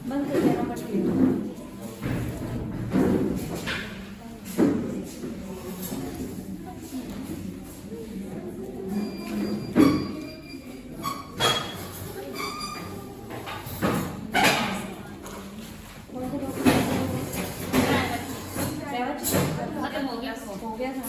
बंद कर देना पड़ती है। हो गया था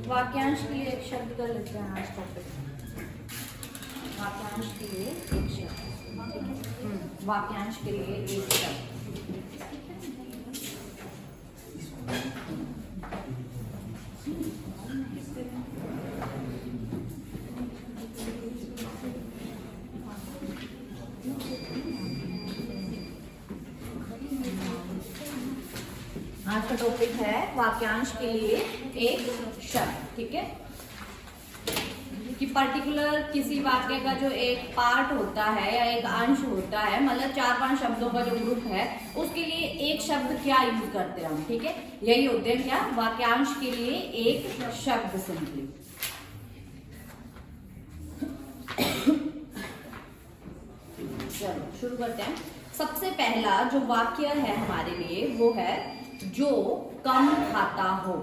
वाक्यांश के लिए एक शब्द कर लेते हैं आज टॉपिक। वाक्यांश के लिए एक शब्द, वाक्यांश के लिए एक शब्द। आज का टॉपिक है वाक्यांश के लिए एक शब्द। ठीक है, कि पर्टिकुलर किसी वाक्य का जो एक पार्ट होता है या एक अंश होता है, मतलब 4-5 शब्दों का जो ग्रुप है, उसके लिए एक शब्द क्या यूज करते हैं हम। ठीक है, यही होते हैं क्या, वाक्यांश के लिए एक शब्द सिंपली। चलो शुरू करते हैं। सबसे पहला जो वाक्य है हमारे लिए वो है जो कम खाता हो।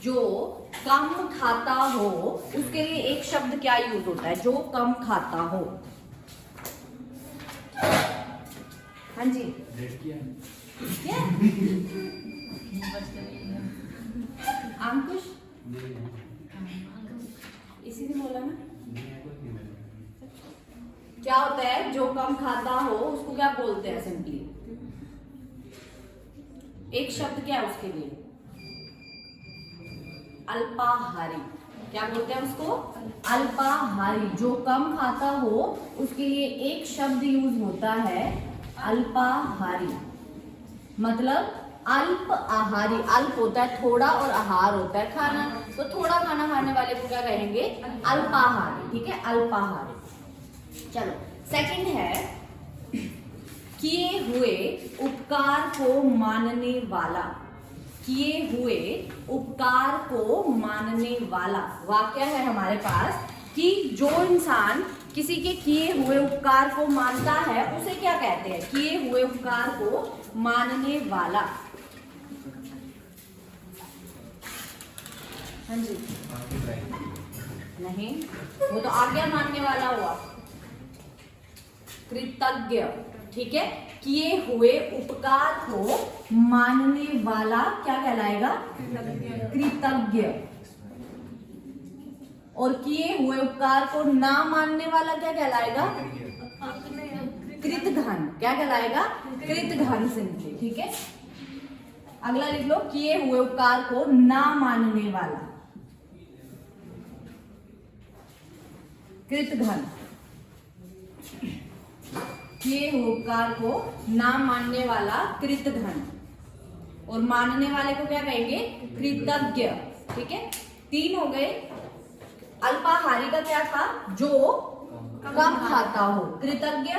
जो कम खाता हो, उसके लिए एक शब्द क्या यूज होता है, जो कम खाता हो। हाँ जी, क्या अंकुश इसी ने बोला ना। क्या होता है जो कम खाता हो, उसको क्या बोलते हैं सिंपली, एक शब्द क्या है उसके लिए, अल्पाहारी। क्या बोलते हैं उसको, अल्पाहारी। जो कम खाता हो उसके लिए एक शब्द यूज होता है अल्पाहारी। मतलब अल्प आहारी, अल्प होता है थोड़ा और आहार होता है खाना, तो थोड़ा खाना खाने वाले को क्या कहेंगे, अल्पाहारी। ठीक है, अल्पाहारी। चलो सेकंड है किए हुए उपकार को मानने वाला। किए हुए उपकार को मानने वाला वाक्य है हमारे पास कि जो इंसान किसी के किए हुए उपकार को मानता है उसे क्या कहते हैं, किए हुए उपकार को मानने वाला। हाँ जी, नहीं, वो तो आज्ञा मानने वाला हुआ, कृतज्ञ। ठीक है, किए हुए उपकार को मानने वाला क्या कहलाएगा, कृतज्ञ। और किए हुए उपकार को ना मानने वाला क्या कहलाएगा, कृतघ्न। क्या कहलाएगा, कृतघ्न सिंपली। ठीक है, अगला लिख लो, किए हुए उपकार को ना मानने वाला, कृतघ्न। किए हुए उपकार को ना मानने वाला कृतघ्न, और मानने वाले को क्या कहेंगे, कृतज्ञ। ठीक है, 3 हो गए। अल्पाहारी का क्या था, जो कम खाता हो, कृतज्ञ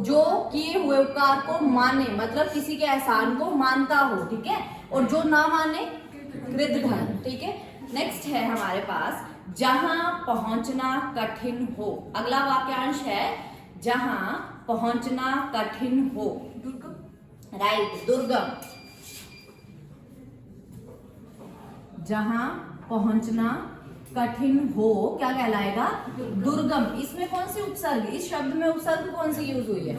जो किए हुए उपकार को माने, मतलब किसी के एहसान को मानता हो। ठीक है, और जो ना माने, कृतघ्न। ठीक है, नेक्स्ट है हमारे पास जहां पहुंचना कठिन हो। अगला वाक्यांश है जहां पहुंचना कठिन हो, राइट, दुर्गम। जहां पहुंचना कठिन हो क्या कहलाएगा, दुर्गम। इसमें कौन सी उपसर्ग, इस शब्द में उपसर्ग कौन सी यूज हुई है,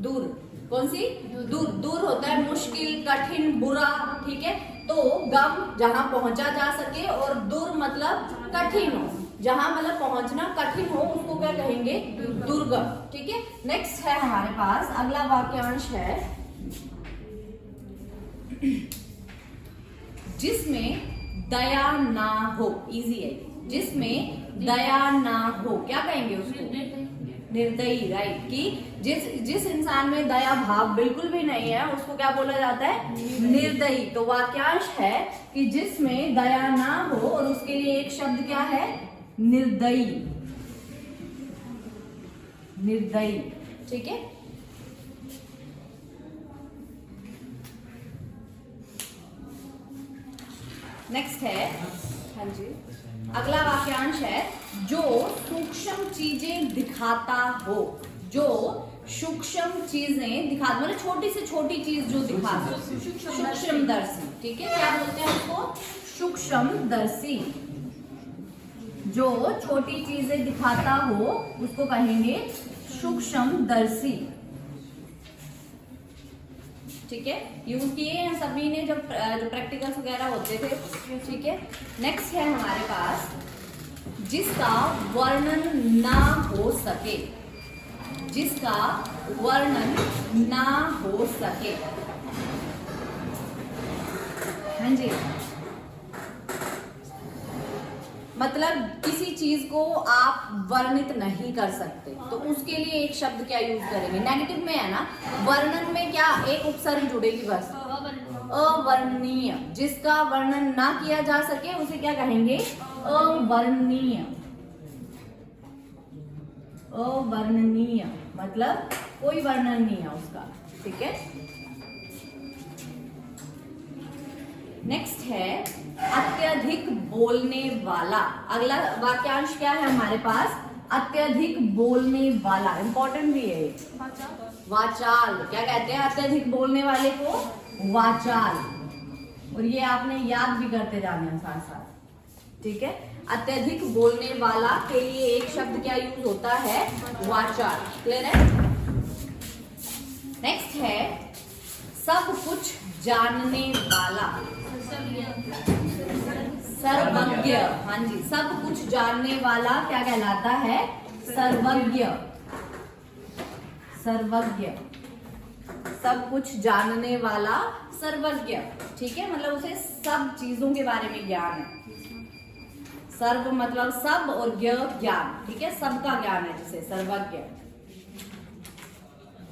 दूर। कौन सी, दूर। दूर होता है मुश्किल, कठिन, बुरा। ठीक है, तो गम जहां पहुंचा जा सके, और दूर मतलब कठिन हो, जहां मतलब पहुंचना कठिन हो, उसको क्या कहेंगे, दुर्गम। ठीक है, नेक्स्ट है हमारे पास अगला वाक्यांश है जिसमें दया ना हो, इजी है, जिसमें दया ना हो, क्या कहेंगे उसको? निर्दयी, राइट। कि जिस इंसान में दया भाव बिल्कुल भी नहीं है उसको क्या बोला जाता है? निर्दयी। तो वाक्यांश है कि जिसमें दया ना हो, और उसके लिए एक शब्द क्या है? निर्दयी, निर्दयी, ठीक है। नेक्स्ट है, हाँ जी, अगला वाक्यांश है जो सूक्ष्म चीजें दिखाता हो, जो सूक्ष्म चीजें दिखाता, मतलब छोटी से छोटी चीज जो दिखाता, सूक्ष्मदर्शी, ठीक है। क्या बोलते हैं उसको? सूक्ष्मदर्शी। जो छोटी चीजें दिखाता हो उसको कहेंगे सूक्ष्मदर्शी, ठीक है। यूज किए हैं सभी ने जब जो प्रैक्टिकल्स वगैरह होते थे, ठीक है। नेक्स्ट है हमारे पास जिसका वर्णन ना हो सके, जिसका वर्णन ना हो सके, हाँ जी, मतलब किसी चीज को आप वर्णित नहीं कर सकते, तो उसके लिए एक शब्द क्या यूज करेंगे? नेगेटिव में है ना, वर्णन में क्या एक उपसर्ग जुड़ेगी बस, अवर्णनीय। जिसका वर्णन ना किया जा सके उसे क्या कहेंगे? अवर्णनीय, अवर्णनीय, मतलब कोई वर्णन नहीं है उसका, ठीक है। नेक्स्ट है अत्यधिक बोलने वाला। अगला वाक्यांश क्या है हमारे पास? अत्यधिक बोलने वाला, इंपॉर्टेंट भी है। वाचाल, क्या कहते हैं अत्यधिक बोलने वाले को? वाचाल। और ये आपने याद भी करते जाना है साथ साथ, ठीक है। अत्यधिक बोलने वाला के लिए एक शब्द क्या यूज होता है? वाचाल। क्लियर है? नेक्स्ट है सब कुछ जानने वाला, सर्वज्ञ। हाँ जी, सब कुछ जानने वाला क्या कहलाता है? सर्वज्ञ, सर्वज्ञ, सब कुछ जानने वाला सर्वज्ञ, ठीक है। मतलब उसे सब चीजों के बारे में ज्ञान है। सर्व मतलब सब और ज्ञ ज्ञान, ठीक है, सबका ज्ञान है जिसे सर्वज्ञ।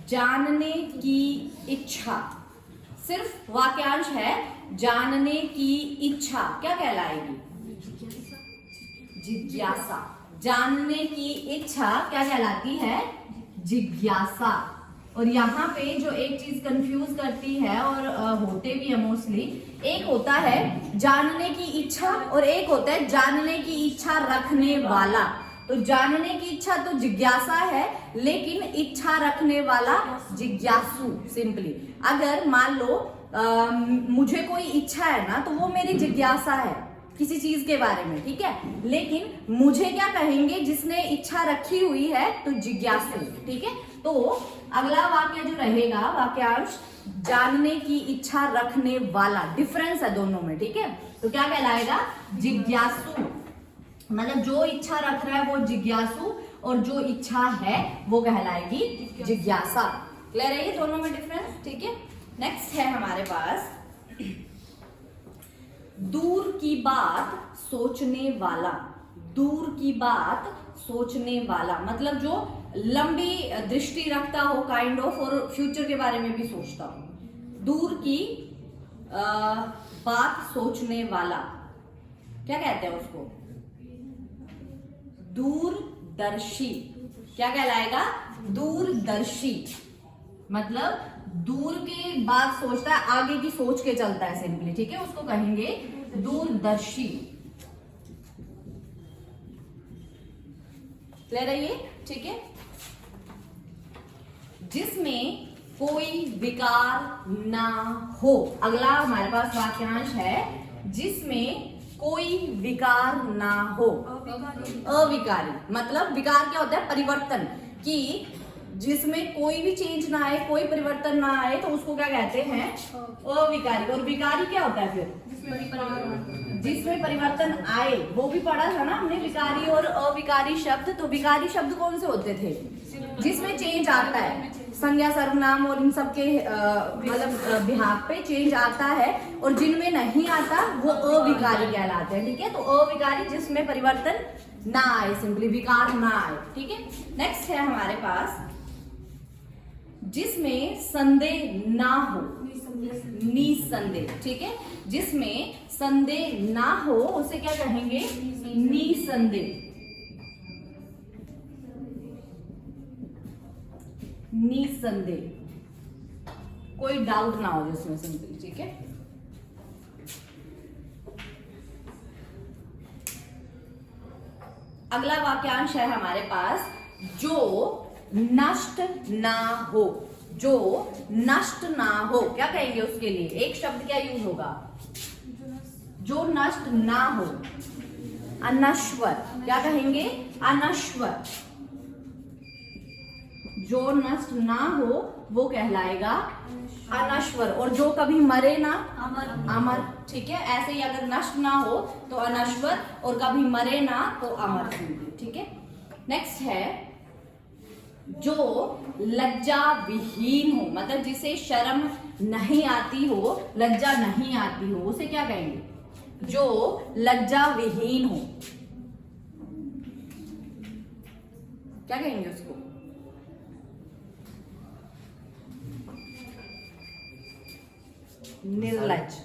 जानने की इच्छा, सिर्फ वाक्यांश है जानने की इच्छा, क्या कहलाएगी? जिज्ञासा। जानने की इच्छा क्या कहलाती है? जिज्ञासा। और यहाँ पे जो एक चीज कंफ्यूज करती है और होते भी है मोस्टली, एक होता है जानने की इच्छा और एक होता है जानने की इच्छा रखने वाला। तो जानने की इच्छा तो जिज्ञासा है, लेकिन इच्छा रखने वाला जिज्ञासु। सिंपली अगर मान लो मुझे कोई इच्छा है ना, तो वो मेरी जिज्ञासा है किसी चीज के बारे में, ठीक है। लेकिन मुझे क्या कहेंगे? जिसने इच्छा रखी हुई है तो जिज्ञासु, ठीक है। तो अगला वाक्य जो रहेगा वाक्यांश जानने की इच्छा रखने वाला, डिफरेंस है दोनों में, ठीक है। तो क्या कहलाएगा? जिज्ञासु। मतलब जो इच्छा रख रहा है वो जिज्ञासु और जो इच्छा है वो कहलाएगी जिज्ञासा। क्लियर है ये दोनों में डिफरेंस, ठीक है। नेक्स्ट है हमारे पास दूर की बात सोचने वाला। दूर की बात सोचने वाला मतलब जो लंबी दृष्टि रखता हो काइंड ऑफ, और फ्यूचर के बारे में भी सोचता हो। दूर की बात सोचने वाला क्या कहते हैं उसको? दूरदर्शी। क्या कहलाएगा? दूरदर्शी। मतलब दूर की बात सोचता है, आगे की सोच के चलता है सिंपली, ठीक है। उसको कहेंगे दूरदर्शी। क्लियर है ये, ठीक है। जिसमें कोई विकार ना हो। अगला हमारे पास वाक्यांश है जिसमें कोई विकार ना हो। अविकारी मतलब विकार क्या होता है? परिवर्तन। कि जिसमें कोई भी चेंज ना आए, कोई परिवर्तन ना आए, तो उसको क्या कहते हैं? अविकारी। और विकारी क्या होता है फिर? जिसमें परिवर्तन आए। वो भी पढ़ा था ना हमने, विकारी और अविकारी शब्द। तो विकारी शब्द कौन से होते थे? जिसमें चेंज आता है, संज्ञा सर्वनाम और इन सब के मतलब विभाग पे चेंज आता है, और जिनमें नहीं आता वो अविकारी कहलाते हैं। ठीक है, तो अविकारी जिसमें परिवर्तन ना आए, सिंपली विकार ना आए। ठीक है, नेक्स्ट है हमारे पास जिसमें संदेह ना हो, निसंदेह। ठीक है, जिसमें संदेह ना हो उसे क्या कहेंगे? निसंदेह। निसंदेह, कोई डाउट ना हो जिसमें सिंपली। ठीक है, अगला वाक्यांश है हमारे पास जो नष्ट ना हो। जो नष्ट ना हो क्या कहेंगे उसके लिए? एक शब्द क्या यूज होगा? जो नष्ट ना हो, अनश्वर। क्या कहेंगे? अनश्वर। जो नष्ट ना हो वो कहलाएगा अनश्वर। और जो कभी मरे ना, अमर। ठीक है, ऐसे ही अगर नष्ट ना हो तो अनश्वर, और कभी मरे ना तो अमर। ठीक है, नेक्स्ट है जो लज्जा विहीन हो, मतलब जिसे शर्म नहीं आती हो, लज्जा नहीं आती हो, उसे क्या कहेंगे? जो लज्जा विहीन हो। क्या कहेंगे उसको? निर्लज।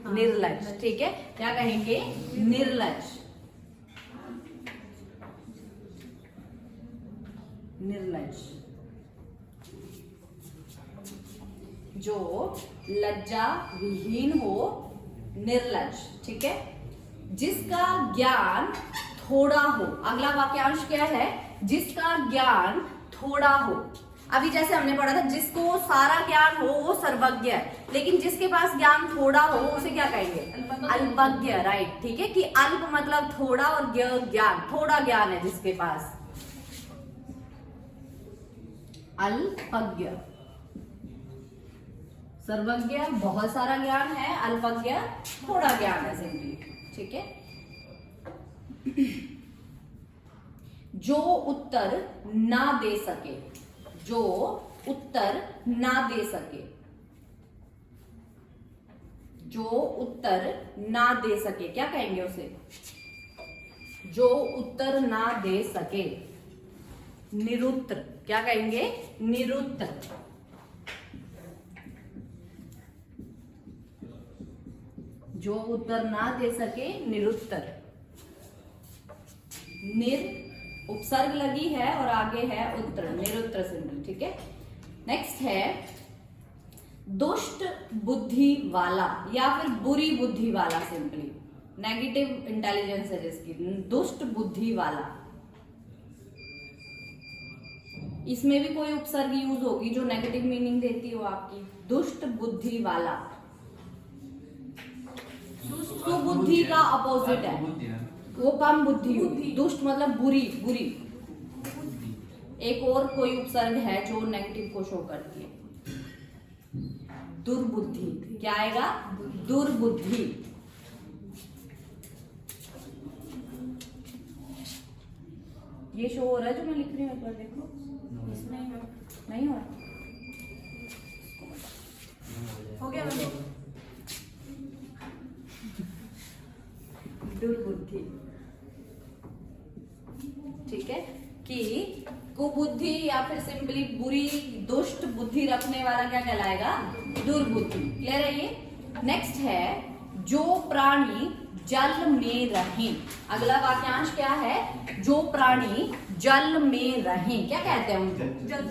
निर्लज। ठीक है, क्या कहेंगे? निर्लज। निर्लज, जो लज्जा विहीन हो, निर्लज। ठीक है, जिसका ज्ञान थोड़ा हो। अगला वाक्यांश क्या है? जिसका ज्ञान थोड़ा हो। अभी जैसे हमने पढ़ा था जिसको सारा ज्ञान हो वो सर्वज्ञ है, लेकिन जिसके पास ज्ञान थोड़ा हो उसे क्या कहेंगे? अल्पज्ञ। राइट, ठीक है, कि अल्प मतलब थोड़ा और ज्ञान, थोड़ा ज्ञान है जिसके पास, अल्पज्ञ। सर्वज्ञ बहुत सारा ज्ञान है, अल्पज्ञ थोड़ा ज्ञान है सिंपली। ठीक है, जो उत्तर ना दे सके। जो उत्तर ना दे सके। जो उत्तर ना दे सके क्या कहेंगे उसे? जो उत्तर ना दे सके, निरुत्तर। क्या कहेंगे? निरुत्तर। जो उत्तर ना दे सके, निरुत्तर। निर उपसर्ग लगी है और आगे है उत्तर, निरुत्तर सिंपल। ठीक है, नेक्स्ट है दुष्ट बुद्धि वाला या फिर बुरी बुद्धि वाला, सिंपली नेगेटिव इंटेलिजेंस है जिसकी, दुष्ट बुद्धि वाला। इसमें भी कोई उपसर्ग यूज होगी जो नेगेटिव मीनिंग देती हो आपकी। दुष्ट बुद्धि वाला, सुबुद्धि का अपोजिट है, वो कम बुद्धि होती। दुष्ट मतलब बुरी, बुरी। एक और कोई उपसर्ग है जो नेगेटिव को शो करती है, दुर्बुद्धि। क्या आएगा? दुर्बुद्धि। ये शो हो रहा है जो मैं लिख रही हूँ, एक बार देखो। नहीं हो रहा? हो गया मैंने। दुर्बुद्धि। ठीक है, कि कुबुद्धि या फिर सिंपली बुरी दुष्ट बुद्धि रखने वाला क्या कहलाएगा? दुर्बुद्धि। क्लियर है ये? नेक्स्ट है जो प्राणी जल में रहें। अगला वाक्यांश क्या है? जो प्राणी जल में रहें क्या कहते हैं उनको?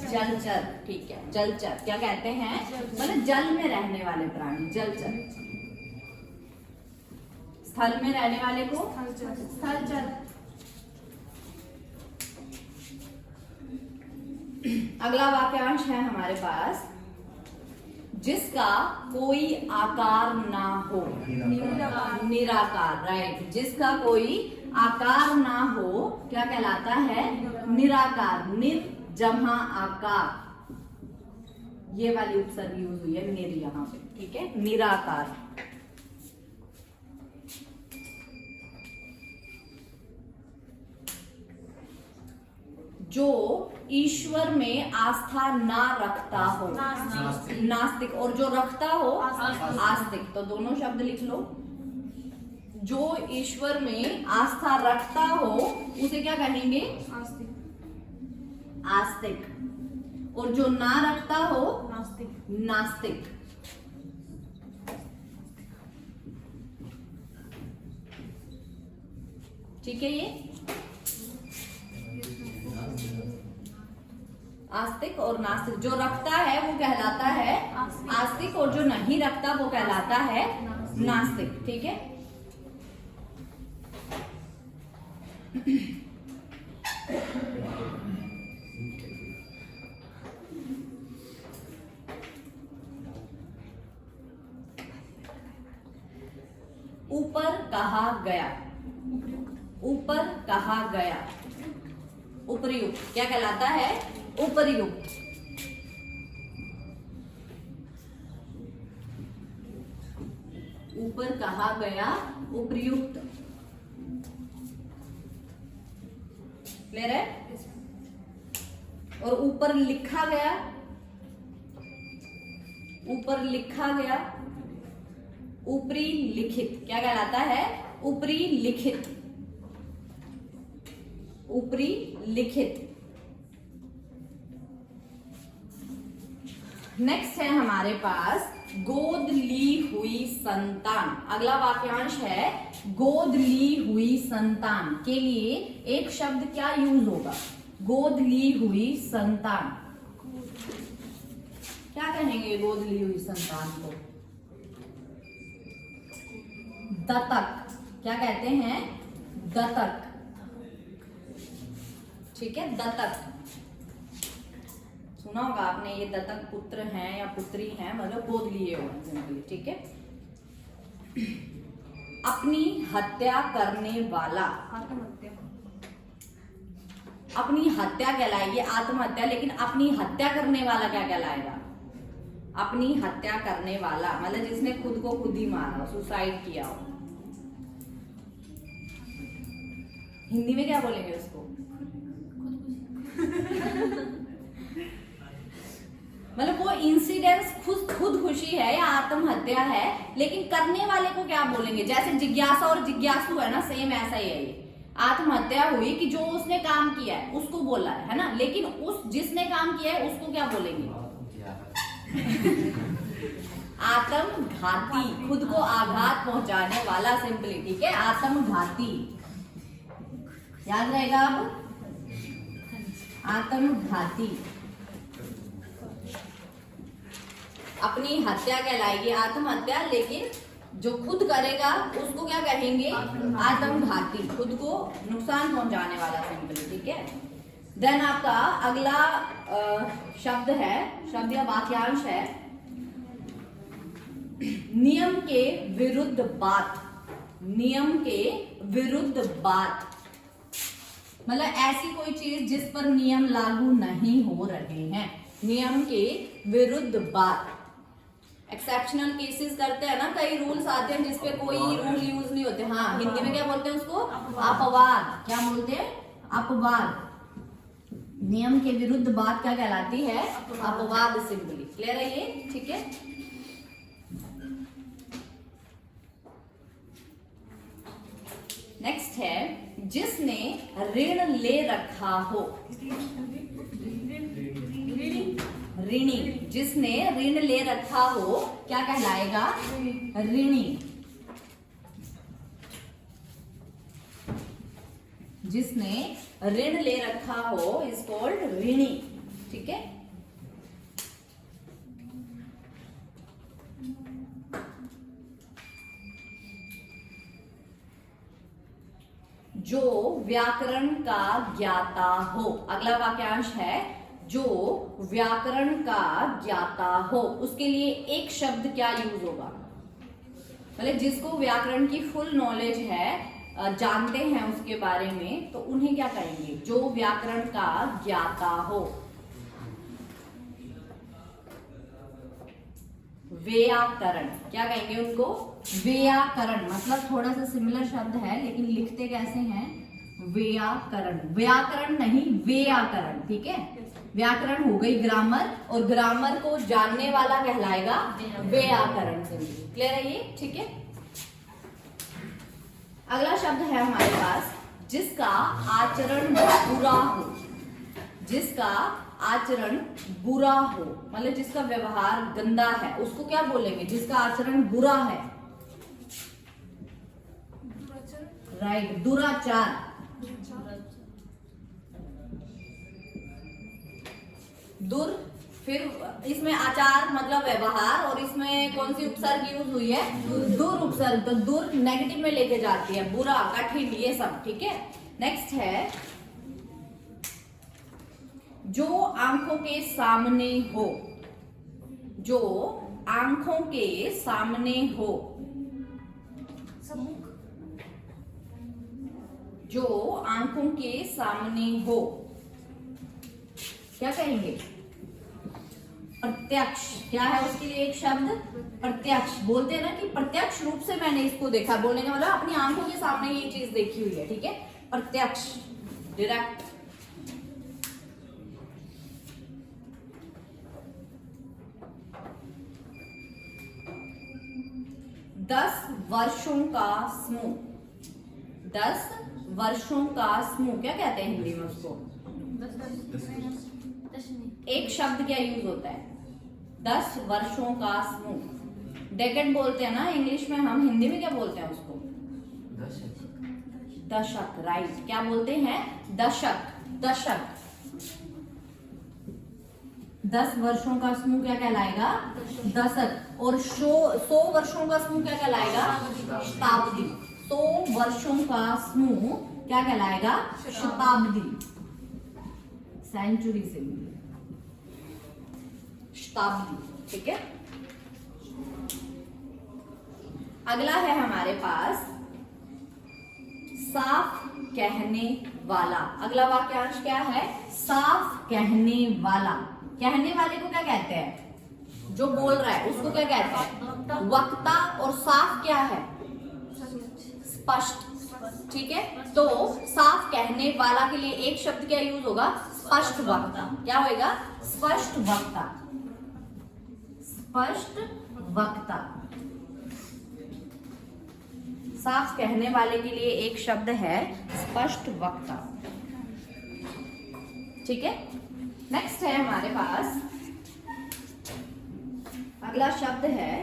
जलचर। ठीक है, जलचर क्या कहते हैं? मतलब जल में रहने वाले प्राणी, जलचर। स्थल में रहने वाले को स्थलचर। अगला वाक्यांश है हमारे पास जिसका कोई आकार ना हो, निराकार। राइट, जिसका कोई आकार ना हो क्या कहलाता है? निराकार। निर जमा आकार, ये वाली उपसर्ग यूज हुई है निर यहाँ पे, ठीक है, निराकार। जो ईश्वर में आस्था ना रखता हो, नास्तिक, और जो रखता हो आस्तिक, तो दोनों शब्द लिख लो। जो ईश्वर में आस्था रखता हो उसे क्या कहेंगे? आस्तिक। और जो ना रखता हो नास्तिक। ठीक है, ये आस्तिक और नास्तिक। जो रखता है वो कहलाता है आस्तिक, और जो नहीं रखता वो कहलाता है नास्तिक। ठीक है, ऊपर कहा गया, ऊपर कहा गया, उपर्युक्त क्या कहलाता है? उपर्युक्त। ऊपर कहा गया उपर्युक्त। क्लियर है? और ऊपर लिखा गया, ऊपर लिखा गया, ऊपरी लिखित क्या कहलाता है? ऊपरी लिखित, ऊपरी लिखित। नेक्स्ट है हमारे पास गोद ली हुई संतान। अगला वाक्यांश है गोद ली हुई संतान के लिए एक शब्द क्या यूज होगा? गोद ली हुई संतान क्या कहेंगे? गोद ली हुई संतान को दत्तक क्या कहते हैं? दत्तक। ठीक है, दत्तक सुना होगा आपने, ये दत्तक पुत्र हैं या पुत्री हैं, मतलब गोद लिए हो जिनके। ठीक है, अपनी हत्या करने वाला, आत्महत्या, अपनी हत्या कहलाएगी आत्महत्या, लेकिन अपनी हत्या करने वाला क्या कहलाएगा? अपनी हत्या करने वाला मतलब जिसने खुद को खुद ही मारा, सुसाइड किया हो। हिंदी में क्या बोलेंगे उसको? मतलब वो इंसिडेंस खुदकुशी है या आत्महत्या है, लेकिन करने वाले को क्या बोलेंगे? जैसे जिज्ञासा और जिज्ञासु है ना, सेम ऐसा ही है ये। आत्महत्या हुई कि जो उसने काम किया है उसको बोला है ना, लेकिन उस जिसने काम किया है उसको क्या बोलेंगे? आत्मघाती, खुद को आघात पहुंचाने वाला, सिंपली। ठीक है, आत्मघाती याद रहेगा अब, आत्मघाती। अपनी हत्या कहलाएगी आत्महत्या, लेकिन जो खुद करेगा उसको क्या कहेंगे? आत्मघाती, खुद को नुकसान पहुंचाने वाला, सिंपली। ठीक है, देन आपका अगला शब्द है, शब्द या वाक्यांश है नियम के विरुद्ध बात। नियम के विरुद्ध बात मतलब ऐसी कोई चीज जिस पर नियम लागू नहीं हो रहे हैं। नियम के विरुद्ध बात। एक्सेप्शनल केसेस करते हैं ना, कई रूल्स आते हैं जिसपे कोई रूल यूज नहीं होते। हाँ, हिंदी में क्या बोलते हैं उसको? अपवाद। क्या बोलते हैं? अपवाद। नियम के विरुद्ध बात क्या कहलाती है? अपवाद, सिंपली। क्लियर है ये? ठीक है, नेक्स्ट है जिसने ऋण ले रखा हो। ऋणी, जिसने ऋण ले रखा हो क्या कहलाएगा? ऋणी। जिसने ऋण ले रखा हो इज कॉल्ड ऋणी। ठीक है, जो व्याकरण का ज्ञाता हो। अगला वाक्यांश है जो व्याकरण का ज्ञाता हो, उसके लिए एक शब्द क्या यूज होगा? मतलब जिसको व्याकरण की फुल नॉलेज है, जानते हैं उसके बारे में, तो उन्हें क्या कहेंगे? जो व्याकरण का ज्ञाता हो। व्याकरण, क्या कहेंगे उनको? व्याकरण। मतलब थोड़ा सा सिमिलर शब्द है लेकिन लिखते कैसे हैं? व्याकरण। व्याकरण नहीं, व्याकरण। ठीक है, व्याकरण हो गई ग्रामर, और ग्रामर को जानने वाला कहलाएगा व्याकरण से। क्लियर है ये? ठीक है। अगला शब्द है हमारे पास जिसका आचरण बुरा हो। जिसका आचरण बुरा हो मतलब जिसका व्यवहार गंदा है, उसको क्या बोलेंगे? जिसका आचरण बुरा है। राइट, दुराचार। दुर, फिर इसमें आचार मतलब व्यवहार, और इसमें कौन सी उपसर्ग यूज हुई है? दुर उपसर्ग। तो दुर नेगेटिव में लेके जाती है, बुरा, कठिन, ये सब। ठीक है। नेक्स्ट है जो आंखों के सामने हो। जो आंखों के सामने हो। जो आंखों के सामने हो, क्या कहेंगे? प्रत्यक्ष। क्या है उसके लिए एक शब्द? प्रत्यक्ष। बोलते हैं ना कि प्रत्यक्ष रूप से मैंने इसको देखा, बोलने का मतलब अपनी आंखों के सामने ये चीज देखी हुई है। ठीक है, प्रत्यक्ष, डायरेक्ट। दस वर्षों का समूह। 10 वर्षों का समूह क्या कहते हैं हिंदी में उसको? एक शब्द क्या यूज होता है? 10 वर्षों का समूह। डेकेड बोलते हैं ना इंग्लिश में, हम हिंदी में क्या बोलते हैं उसको? दशक। राइट, क्या बोलते हैं? दशक। दशक। 10 वर्षों का समूह क्या कहलाएगा? दशक। और 100 वर्षों का समूह क्या कहलाएगा? शताब्दी। 100 वर्षों का समूह क्या कहलाएगा? शताब्दी। सेंचुरी से भी, शताब्दी। ठीक है। अगला है हमारे पास साफ कहने वाला। अगला वाक्यांश क्या है? साफ कहने वाला। कहने वाले को क्या कहते हैं? जो बोल रहा है उसको क्या कहते हैं? वक्ता। और साफ क्या है? स्पष्ट। ठीक है, तो साफ कहने वाला के लिए एक शब्द क्या यूज होगा? स्पष्ट वक्ता। क्या होगा? स्पष्ट वक्ता। स्पष्ट वक्ता। साफ कहने वाले के लिए एक शब्द है स्पष्ट वक्ता। ठीक है। नेक्स्ट है हमारे पास, अगला शब्द है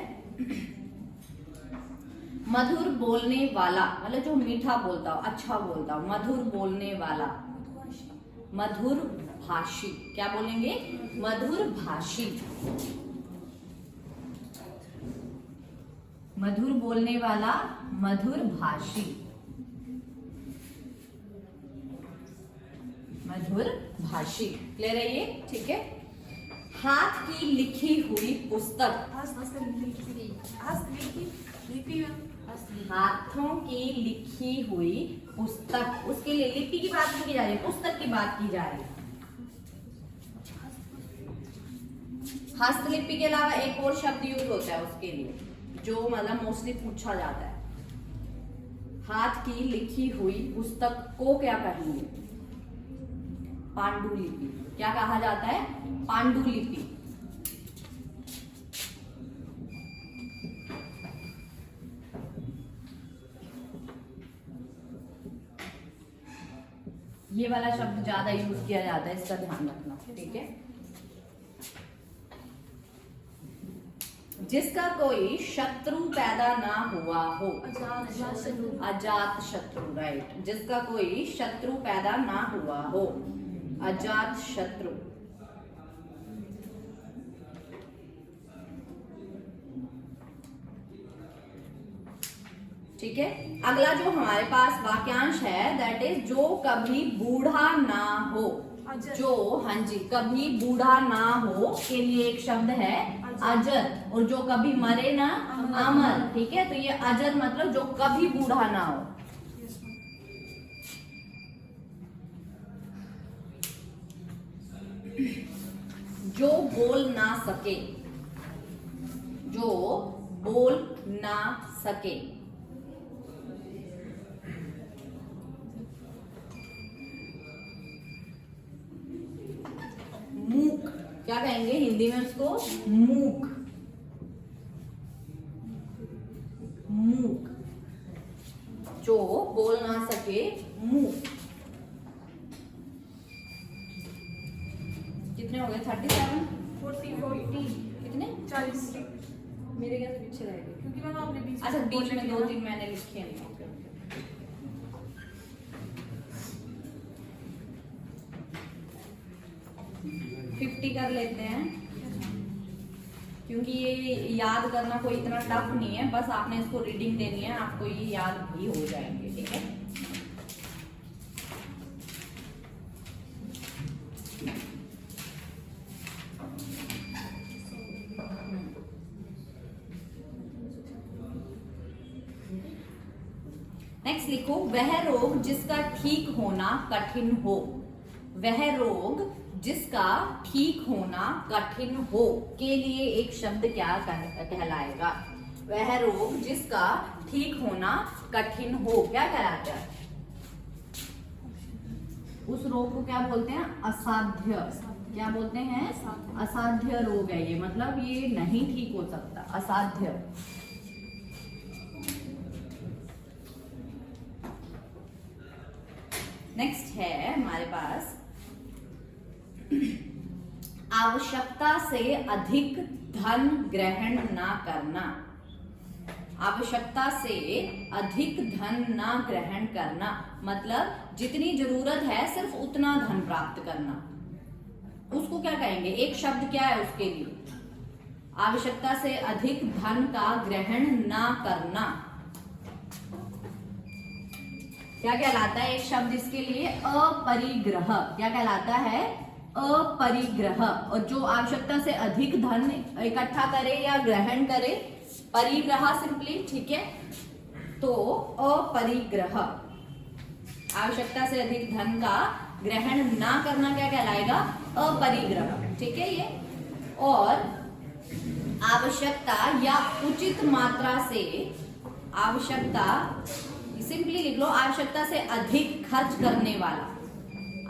मधुर बोलने वाला। मतलब जो मीठा बोलता हो, अच्छा बोलता हो, मधुर बोलने वाला। मधुर भाषी। क्या बोलेंगे? मधुर भाषी। मधुर बोलने वाला, मधुर भाषी। मधुर भाषी। क्लियर है ये? ठीक है। हाथ की लिखी हुई पुस्तक। हाथों की लिखी हुई पुस्तक। उसके लिए लिपि की बात नहीं की जा रही, पुस्तक की बात की जा रही है। हस्तलिपि के अलावा एक और शब्द यूज होता है उसके लिए, जो मतलब मोस्टली पूछा जाता है। हाथ की लिखी हुई पुस्तक को क्या कहेंगे? पांडुलिपि। क्या कहा जाता है? पांडुलिपि। ये वाला शब्द ज्यादा यूज किया जाता है, इसका ध्यान रखना। ठीक है। जिसका कोई शत्रु पैदा ना हुआ हो। अजात शत्रु। राइट, जिसका कोई शत्रु पैदा ना हुआ हो, अजात शत्रु। ठीक है। अगला जो हमारे पास वाक्यांश है दैट इज जो कभी बूढ़ा ना हो। जो, हाँ जी, कभी बूढ़ा ना हो के लिए एक शब्द है अजर। और जो कभी मरे ना, अमर। ठीक है, तो ये अजर मतलब जो कभी बूढ़ा ना हो। जो बोल ना सके, जो बोल ना सके। मूक, क्या कहेंगे हिंदी में उसको? मूक। मूक, जो बोल ना सके, मूक। कितने हो गए? 37, 40 कितने? 40। मेरे क्या पीछे रह गए? क्योंकि मैम आपने अच्छा, बीच में 2-3 मैंने लिखे हैं। 50 कर लेते हैं, क्योंकि ये याद करना कोई इतना टफ नहीं है, बस आपने इसको रीडिंग देनी है, आपको ये याद भी हो जाएंगे। ठीक है, नेक्स्ट लिखो, वह रोग जिसका ठीक होना कठिन हो। वह रोग जिसका ठीक होना कठिन हो के लिए एक शब्द क्या कहलाएगा? वह रोग जिसका ठीक होना कठिन हो क्या कहलाता है? उस रोग को क्या बोलते हैं? असाध्य। क्या बोलते हैं? असाध्य रोग है ये, मतलब ये नहीं ठीक हो सकता, असाध्य। नेक्स्ट है हमारे पास, आवश्यकता से अधिक धन ग्रहण ना करना। आवश्यकता से अधिक धन ना ग्रहण करना मतलब जितनी जरूरत है सिर्फ उतना धन प्राप्त करना, उसको क्या कहेंगे? एक शब्द क्या है उसके लिए? आवश्यकता से अधिक धन का ग्रहण ना करना क्या कहलाता है? एक शब्द इसके लिए अपरिग्रह। क्या कहलाता है? अपरिग्रह। और जो आवश्यकता से अधिक धन इकट्ठा करे या ग्रहण करे, परिग्रह सिंपली। ठीक है, तो अपरिग्रह, आवश्यकता से अधिक धन का ग्रहण ना करना क्या कहलाएगा? अपरिग्रह। ठीक है ये। और आवश्यकता या उचित मात्रा से, आवश्यकता सिंपली लिख लो, आवश्यकता से अधिक खर्च करने वाला।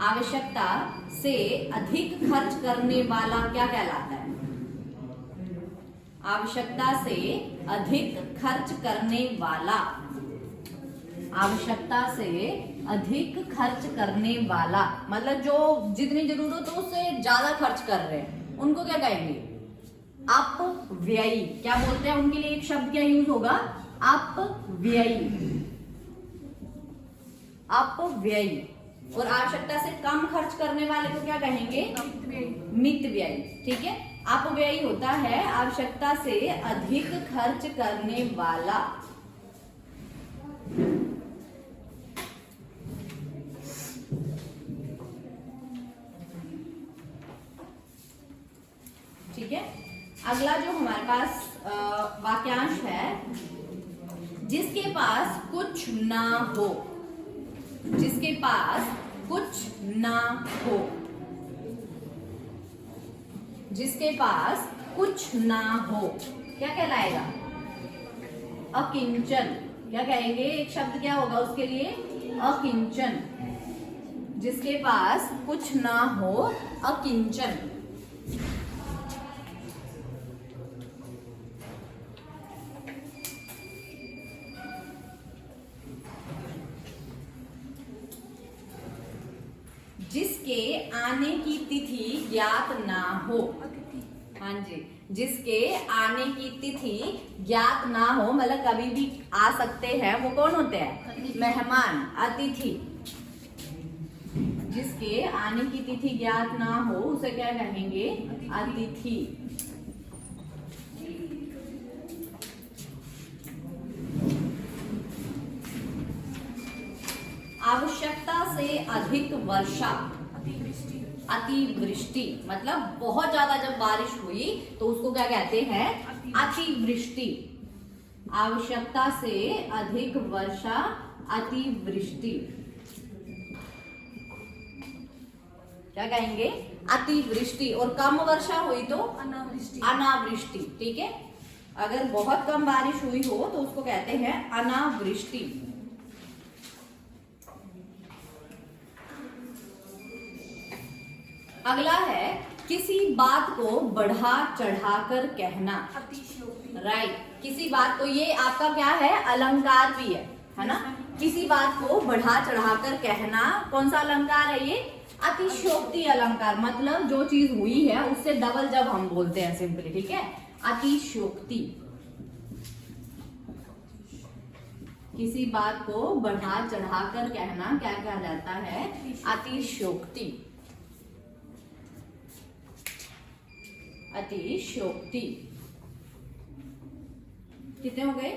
आवश्यकता से अधिक खर्च करने वाला क्या कहलाता है? आवश्यकता से अधिक खर्च करने वाला, आवश्यकता से अधिक खर्च करने वाला मतलब जो जितनी जरूरत हो उससे ज्यादा खर्च कर रहे हैं, उनको क्या कहेंगे? अपव्ययी। क्या बोलते हैं उनके लिए? एक शब्द क्या यूज होगा? अपव्ययी। अपव्ययी। और आवश्यकता से कम खर्च करने वाले को क्या कहेंगे? मितव्ययी। ठीक है, अपव्ययी होता है आवश्यकता से अधिक खर्च करने वाला। ठीक है, अगला जो हमारे पास वाक्यांश है, जिसके पास कुछ ना हो। जिसके पास कुछ ना हो, जिसके पास कुछ ना हो क्या कहलाएगा? अकिंचन। क्या कहेंगे? एक शब्द क्या होगा उसके लिए? अकिंचन। जिसके पास कुछ ना हो, अकिंचन। जिसके आने की तिथि ज्ञात ना हो। हाँ जी, जिसके आने की तिथि ज्ञात ना हो मतलब कभी भी आ सकते हैं, वो कौन होते हैं? मेहमान, अतिथि। जिसके आने की तिथि ज्ञात ना हो उसे क्या कहेंगे? अतिथि। आवश्यकता से अधिक वर्षा, अतिवृष्टि मतलब बहुत ज्यादा जब बारिश हुई तो उसको क्या कहते हैं? अतिवृष्टि। आवश्यकता से अधिक वर्षा, अतिवृष्टि। क्या कहेंगे? अतिवृष्टि। और कम वर्षा हुई तो अनावृष्टि। अनावृष्टि। ठीक है, अगर बहुत कम बारिश हुई हो तो उसको कहते हैं अनावृष्टि। अगला है किसी बात को बढ़ा चढ़ाकर कहना। अतिशयोक्ति। राइट, किसी बात को, ये आपका क्या है? अलंकार भी है ना। किसी बात को बढ़ा चढ़ाकर कहना कौन सा अलंकार है ये? अतिशयोक्ति अलंकार। मतलब जो चीज हुई है उससे डबल जब हम बोलते हैं सिंपली। ठीक है, अतिशयोक्ति। किसी बात को बढ़ा चढ़ाकर कहना क्या कहा जाता है? अतिशयोक्ति। अतिशयोक्ति। कितने हो गए?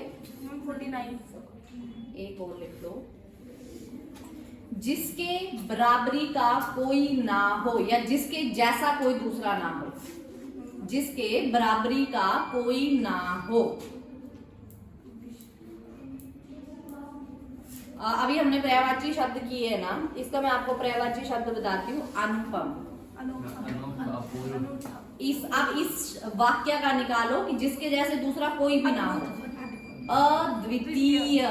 49। एक और लिख लो। जिसके बराबरी का कोई ना हो, या जिसके जैसा कोई दूसरा ना हो। जिसके बराबरी का कोई ना हो। अभी हमने पर्यायवाची शब्द किए है ना, इसका मैं आपको पर्यायवाची शब्द बताती हूँ। अनुपम। अब इस वाक्य का निकालो कि जिसके जैसे दूसरा कोई भी ना हो। अद्वितीय।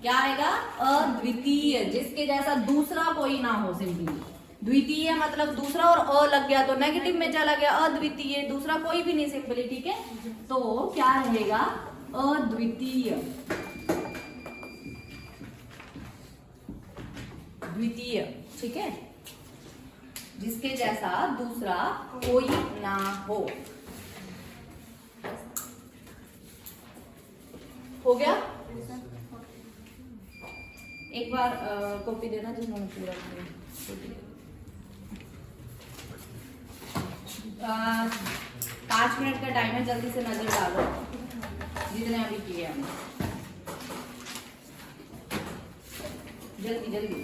क्या आएगा? अद्वितीय। जिसके जैसा दूसरा कोई ना हो सिंपली। द्वितीय मतलब दूसरा, और अ लग गया तो नेगेटिव में चला गया। अद्वितीय, दूसरा कोई भी नहीं सिंपली। ठीक है, तो क्या रहेगा? अद्वितीय। द्वितीय। ठीक है, जिसके जैसा दूसरा कोई ना हो। हो गया? एक बार कॉपी देना जिसमें पूरा 5 मिनट का टाइम है, जल्दी से नजर डालो जितने अभी किए हमने। जल्दी जल्दी।